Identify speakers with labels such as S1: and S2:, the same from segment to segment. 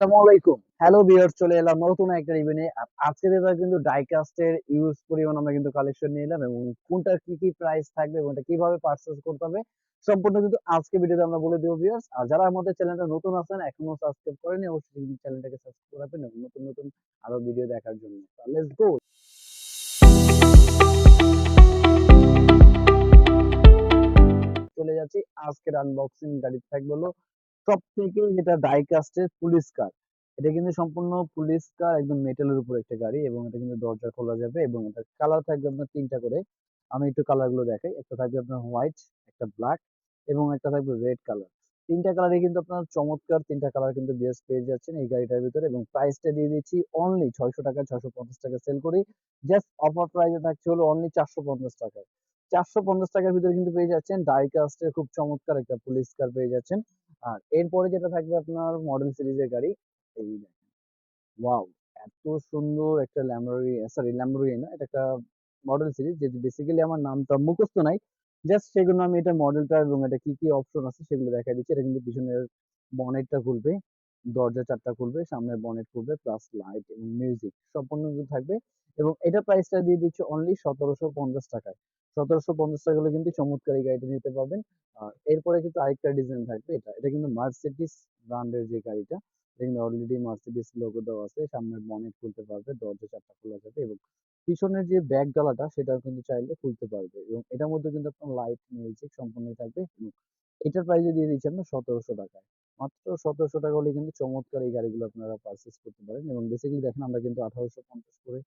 S1: আসসালামু আলাইকুম। Hello viewers, চলে এলাম নতুন একটা রিভিউ নিয়ে। আজকে যেটা কিন্তু ডাইকাস্টের ইউজ পরিমাণ আমরা কিন্তু কালেকশন নিয়ে এলাম এবং কোনটার কি প্রাইস থাকবে এবং এটা কিভাবে পারচেজ করতে হবে সম্পূর্ণ কিন্তু আজকে ভিডিওতে আমরা বলে দেব ভিউয়ার্স। আর যারা আমাদের চ্যানেলটা নতুন আছেন এখনো সাবস্ক্রাইব করেনি অবশ্যই কিন্তু চ্যানেলটাকে সাবস্ক্রাইব করে রাখবেন এবং নতুন আরো ভিডিও দেখার জন্য। Let's go. চলে যাচ্ছি আজকের আনবক্সিং। গাড়ি থাকবে হলো সবথেকে যেটা ডাইকাস্টের পুলিশ কার। এটা কিন্তু সম্পূর্ণ পুলিশ কার, একদম মেটালের উপর একটা গাড়ি এবং এটা কিন্তু দরজা খোলা যাবে এবং এটা কালার থাকবে আপনার ৩ টা করে। আমি একটু কালার গুলো দেখাই। একটা থাকবে আপনার হোয়াইট, একটা ব্ল্যাক এবং একটা থাকবে রেড কালার। ৩ টা কালারে কিন্তু আপনার চমৎকার ৩ টা কালার কিন্তু বেস্ট পেয়ে যাচ্ছেন এই গাড়িটার ভিতরে এবং প্রাইসটা দিয়ে দিচ্ছি অনলি ৳৬০০ ৳৬৫০ সেল করি। জাস্ট অফার প্রাইসে থাকছে হলো অনলি ৳৪৫০। ৳৪৫০ ভিতরে কিন্তু পেয়ে যাচ্ছেন ডাইকাস্টের খুব চমৎকার একটা পুলিশ কার পেয়ে যাচ্ছেন। আর এরপরে যেটা থাকবে আপনার মডেল সিরিজের গাড়ি। এই দেখেন, ওয়াও! এত সুন্দর একটা ল্যাম্বরগিনি না, এটা একটা মডেল সিরিজ যেটি বেসিক্যালি আমার নামটা মুখস্থ নাই। জাস্ট সেজন্য আমি এটা মডেলটা এবং এটা কি অপশন আছে সেগুলো দেখায় দিচ্ছি। এটা কিন্তু পিছনের বনেটটা খুলবে, দরজা ৪ টা খুলবে, সামনের বনেট খুলবে প্লাস লাইট এবং মিউজিক সম্পূর্ণ কিন্তু থাকবে এবং এটার প্রাইসটা দিয়ে দিচ্ছি অনলি ৳১৭৫০ য়। ৳১৭৫০ হলে কিন্তু চমৎকার এই গাড়িটা নিতে পারবেন। আর এরপরে কিন্তু আরেকটা ডিজাইন থাকবে এটা। এটা কিন্তু মার্সিডিজ ব্র্যান্ডের যে গাড়িটা, এটা কিন্তু অলরেডি মার্সিডিজ লোগো দেওয়া আছে। সামনের বনেট খুলতে পারবে, দরজা ৪ টা খোলা যাবে এবং পিছনের যে ব্যাক ডালাটা সেটাও কিন্তু চাইলে খুলতে পারবে এবং এটার মধ্যে কিন্তু আপনার লাইট মিউজিক সম্পূর্ণই থাকবে এবং এটার প্রাইস দিয়ে দিচ্ছি আমরা ৳১৭০০ য়। মাত্র ৳১৭০০ হলে কিন্তু চমৎকার এই গাড়িগুলো আপনারা পারচেজ করতে পারেন এবং বেসিক্যালি দেখেন আমরা কিন্তু ১৮৫০ করে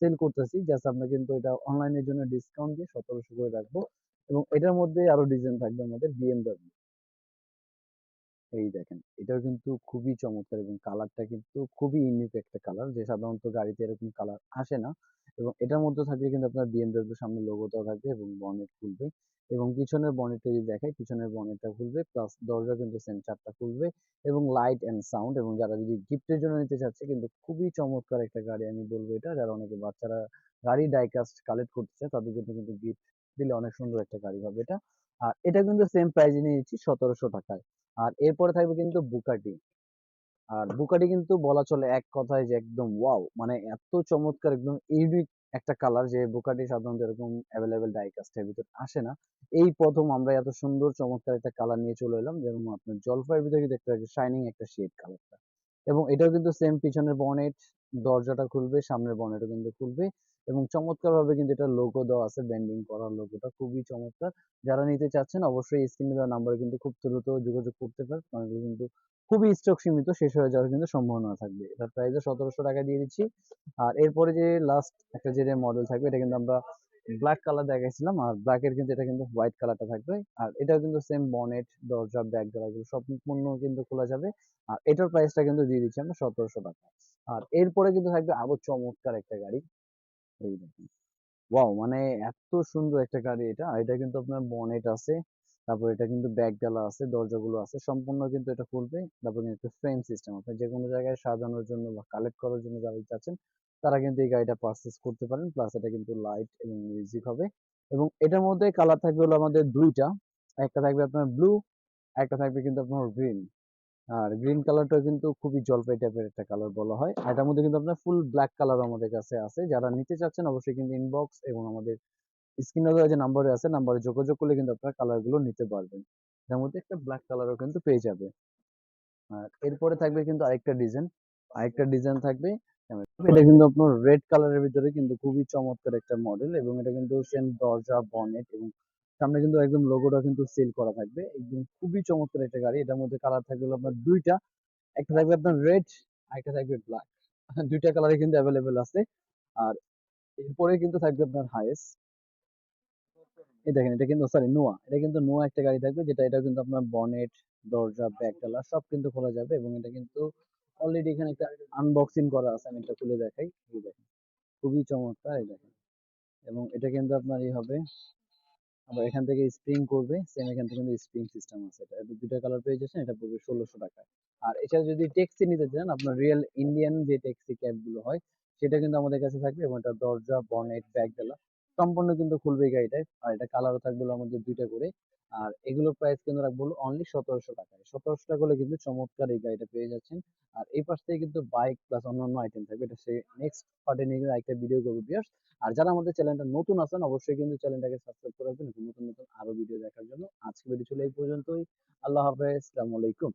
S1: সেল করতেছি। জাস্ট আমরা কিন্তু এটা অনলাইনের জন্য ডিসকাউন্ট দিয়ে ১৭০০ করে রাখবো এবং এটার মধ্যে আরো ডিজাইন থাকবে আমাদের BMW। এই দেখেন, এটাও কিন্তু খুবই চমৎকার এবং কালারটা কিন্তু খুবই ইউনিক একটা কালার, যে সাধারণত গাড়িতে এরকম কালার আসে না এবং এটার মধ্যে থাকবে কিন্তু আপনার বিএমডব্লিউ সামনে লোগোটাও থাকবে এবং বনেট খুলবে এবং পিছনের বনেটটা যদি দেখাই, পিছনের বনেটটা খুলবে প্লাস দরজা কিন্তু সেম ৪ টা খুলবে এবং লাইট অ্যান্ড সাউন্ড এবং যারা যদি গিফটের জন্য নিতে চাচ্ছে কিন্তু খুবই চমৎকার একটা গাড়ি আমি বলবো এটা। যারা অনেকে বাচ্চারা গাড়ি ডাইকাস্ট কালেক্ট করতে চায় তাদের জন্য কিন্তু গিফট দিলে অনেক সুন্দর একটা গাড়ি হবে এটা। আর এটা কিন্তু সেম প্রাইজে নিয়েছি ৳১৭০০ য়। আর এরপরে থাকবে কিন্তু বুকাটি। আর বুকাটি কিন্তু বলা চলে এক কথায় যে একদম ওয়াও! মানে এত চমৎকার, একদম ইউনিক একটা কালার, যে বুকাটি সাধারণত এরকম এভেইলেবল ডাই কাস্টের ভিতর আসে না। এই ১ম আমরা এত সুন্দর চমৎকার একটা কালার নিয়ে চলে এলাম। যেরকম আপনার জলপাইয়ের ভিতরে কিন্তু একটা শাইনিং একটা শেড কালারটা। এবং এটাও কিন্তু সেম পিছনের বনেট, দরজাটা খুলবে, সামনের বনেটও কিন্তু খুলবে এবং চমৎকারভাবে কিন্তু এটার লোগো দেওয়া আছে, ব্র্যান্ডিং করা লোগোটা খুবই চমৎকার। যারা নিতে চাচ্ছেন অবশ্যই স্ক্রিনে দেওয়া নাম্বারে কিন্তু খুব দ্রুত যোগাযোগ করতে পারেন। কারণ এগুলো কিন্তু খুবই স্টক সীমিত, শেষ হয়ে যাওয়ার কিন্তু সম্ভাবনা থাকবে। এটার প্রাইসও ৳১৭০০ দিয়ে দিচ্ছি। আর এরপরে যে লাস্ট একটা যে মডেল থাকবে এটা কিন্তু আমরা ব্ল্যাক কালার দেখাইছিলাম। আর ব্ল্যাক এর কিন্তু এটা কিন্তু হোয়াইট কালারটা থাকবে। আর এটাও কিন্তু সেম বনেট, দরজা, ব্যাক ডোর এগুলো সম্পূর্ণ কিন্তু খোলা যাবে। আর এটার প্রাইসটা কিন্তু দিয়ে দিচ্ছি আমরা ৳১৭০০। আর এরপরে কিন্তু থাকবে আরো চমৎকার একটা গাড়ি। এই দেখুন। ওয়াও! মানে এত সুন্দর একটা গাড়ি এটা। আর এটা কিন্তু আপনার বনেট আছে। তারপর এটা কিন্তু ব্যাক ডালা আছে, দরজাগুলো আছে। সম্পূর্ণ কিন্তু এটা খুলবে। তারপর কিন্তু একটা ফ্রেম সিস্টেম। আপনি যেকোনো জায়গায় সাজানোর জন্য বা কালেক্ট করার জন্য যারা চাচ্ছেন, তারা কিন্তু এই গাড়িটা পারচেজ করতে পারেন। প্লাস এটা কিন্তু লাইট এবং মিউজিক হবে। এবং এটার মধ্যে কালার থাকবে হলো আমাদের ২ টা। একটা থাকবে আপনার ব্লু, আরেকটা থাকবে কিন্তু আপনার গ্রিন। আর গ্রিন কালারটা কিন্তু খুবই জলপাই টাইপের একটা কালার বলা হয়। আর এটার মধ্যে কিন্তু আপনার ফুল ব্ল্যাক কালার আমাদের কাছে আছে। যারা নিতে চাচ্ছেন অবশ্যই কিন্তু ইনবক্স এবং আমাদের স্ক্রিনে দেওয়া যে নাম্বারে আছে, নাম্বারে যোগাযোগ করলে কিন্তু আপনারা কালার গুলো নিতে পারবেন। এটার মধ্যে একটা ব্ল্যাক কালারও কিন্তু পেয়ে যাবে। আর এরপরে থাকবে কিন্তু আরেকটা ডিজাইন থাকবে। এটা কিন্তু আপনার রেড কালারের ভিতরে কিন্তু খুবই চমৎকার একটা মডেল এবং এটা কিন্তু সেম দরজা, বনেট এবং সামনে কিন্তু একদম লোগোটা কিন্তু সিল করা থাকবে। একদম খুবই চমৎকার একটা গাড়ি। এটার মধ্যে কালার থাকবে হলো আপনার ২ টা। একটা থাকবে আপনার রেড, আরেকটা থাকবে ব্ল্যাক। ২ টা কালারই কিন্তু এভেইলেবল আছে। আর এরপরে কিন্তু থাকবে আপনার হাইয়েস্ট। এই দেখেন, এটা কিন্তু সরি নোয়া। এটা কিন্তু নোয়া একটা গাড়ি থাকবে, যেটা এটা কিন্তু আপনার বনেট, দরজা, ব্যাক ডালা সব কিন্তু খোলা যাবে এবং এটা কিন্তু অলরেডি এখানে একটা আনবক্সিং করা আছে। আমি এটা খুলে দেখাই। এই দেখেন, খুবই চমৎকার এই দেখেন। এবং এটা কিন্তু আপনার হবে, আবার এখান থেকে স্প্রিং করবে। সেম এখান থেকে কিন্তু স্প্রিং সিস্টেম আছে। এটা ২ টা কালার পেয়ে যাচ্ছেন। এটা পড়বে ৳১৬০০। আর এছাড়া যদি ট্যাক্সি নিতে চান, আপনার রিয়েল ইন্ডিয়ান যে ট্যাক্সি ক্যাব গুলো হয়, সেটা কিন্তু আমাদের কাছে থাকবে এবং এটা দরজা, বনেট, ব্যাক ডালা সম্পূর্ণ কিন্তু খুলবে এই গাড়িটায়। আর এটা কালারও থাকবে হলো আমাদের ২ টা করে। আর এগুলোর প্রাইস কিন্তু রাখবো হলো অনলি ৳১৭০০ য়। ৳১৭০০ হলে কিন্তু চমৎকার এই গাড়িটা পেয়ে যাচ্ছেন। আর এই পাশ থেকে কিন্তু বাইক প্লাস অন্যান্য আইটেম থাকবে। এটা সে নেক্সট পার্টে নিয়ে কিন্তু আরেকটা ভিডিও করব ভিউয়ার্স। আর যারা আমাদের চ্যানেলটা নতুন আছেন অবশ্যই কিন্তু চ্যানেলটাকে সাবস্ক্রাইব করে রাখবেন নতুন, নতুন আরো ভিডিও দেখার জন্য। আজকে ভিডিও ছিল এই পর্যন্তই। আল্লাহ হাফেজ। আসসালামু আলাইকুম।